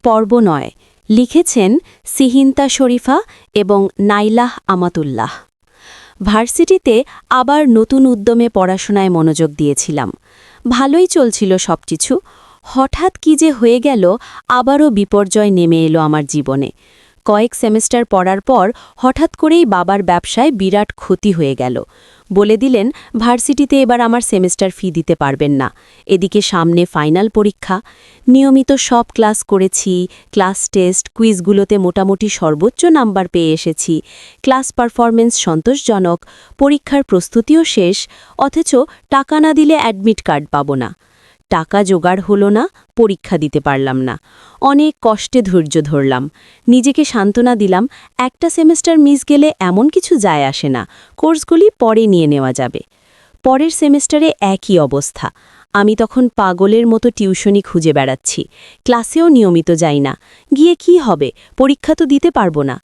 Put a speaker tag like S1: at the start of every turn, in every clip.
S1: পর্ব ৯ লিখেছেন সিহিন্তা শরীফা এবং নাইলাহ আমাতুল্লাহ। ভার্সিটিতে আবার নতুন উদ্যমে পড়াশোনায় মনোযোগ দিয়েছিলাম। ভালোই চলছিল সবকিছু। হঠাৎ কি যে হয়ে গেল, আবারও বিপর্যয় নেমে এলো আমার জীবনে। কয়েক সেমেস্টার পড়ার পর হঠাৎ করেই বাবার ব্যবসায় বিরাট ক্ষতি হয়ে গেল। বলে দিলেন ভার্সিটিতে এবার আমার সেমেস্টার ফি দিতে পারবেন না। এদিকে সামনে ফাইনাল পরীক্ষা। নিয়মিত সব ক্লাস করেছি, ক্লাস টেস্ট কুইজগুলোতে মোটামুটি সর্বোচ্চ নাম্বার পেয়ে এসেছি। ক্লাস পারফরমেন্স সন্তোষজনক, পরীক্ষার প্রস্তুতিও শেষ, অথচ টাকা না দিলে অ্যাডমিট কার্ড পাবো না। টাকা জোগাড় হলো না, পরীক্ষা দিতে পারলাম না। অনেক কষ্টে ধৈর্য ধরলাম। নিজেকে সান্ত্বনা দিলাম, একটা সেমেস্টার মিস গেলে এমন কিছু যায় আসে না, কোর্সগুলি পরে নিয়ে নেওয়া যাবে। পরের সেমেস্টারে একই অবস্থা। আমি তখন পাগলের মতো টিউশনি খুঁজে বেড়াচ্ছি। ক্লাসেও নিয়মিত যাই না। গিয়ে কি হবে, পরীক্ষা তো দিতে পারবো না।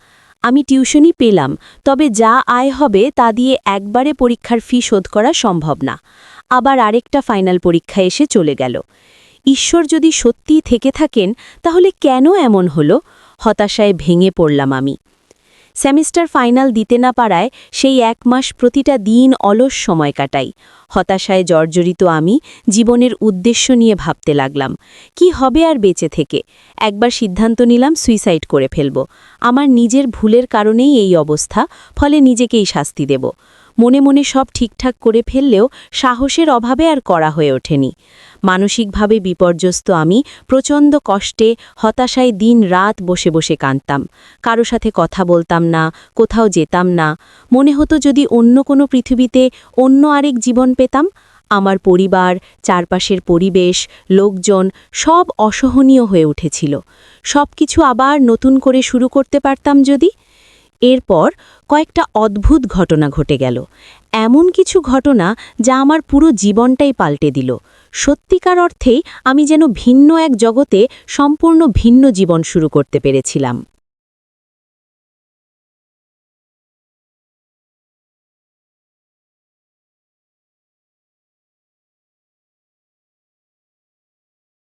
S1: আমি টিউশনি পেলাম, তবে যা আয় হবে তা দিয়ে একবারে পরীক্ষার ফি শোধ করা সম্ভব না। আবার আরেকটা ফাইনাল পরীক্ষা এসে চলে গেল। ঈশ্বর যদি সত্যিই থেকে থাকেন, তাহলে কেন এমন হলো? হতাশায় ভেঙে পড়লাম আমি। সেমিস্টার ফাইনাল দিতে না পারায় সেই ১ মাস প্রতিটা দিন অলস সময় কাটাই। হতাশায় জর্জরিত আমি জীবনের উদ্দেশ্য নিয়ে ভাবতে লাগলাম। কি হবে আর বেঁচে থেকে? একবার সিদ্ধান্ত নিলাম সুইসাইড করে ফেলব। আমার নিজের ভুলের কারণেই এই অবস্থা, ফলে নিজেকেই শাস্তি দেব। মনে মনে সব ঠিকঠাক করে ফেললেও সাহসের অভাবে আর করা হয়ে ওঠেনি। মানসিকভাবে বিপর্যস্ত আমি প্রচণ্ড কষ্টে, হতাশায় দিন রাত বসে বসে কাঁদতাম। কারো সাথে কথা বলতাম না, কোথাও যেতাম না। মনে হতো যদি অন্য কোনো পৃথিবীতে অন্য আরেক জীবন পেতাম। আমার পরিবার, চারপাশের পরিবেশ, লোকজন সব অসহনীয় হয়ে উঠেছিল। সব কিছু আবার নতুন করে শুরু করতে পারতাম যদি। এরপর কয়েকটা অদ্ভুত ঘটনা ঘটে গেল। এমন কিছু ঘটনা যা আমার পুরো জীবনটাই পাল্টে দিল। সত্যিকার অর্থেই আমি যেন ভিন্ন এক জগতে সম্পূর্ণ ভিন্ন জীবন শুরু করতে পেরেছিলাম।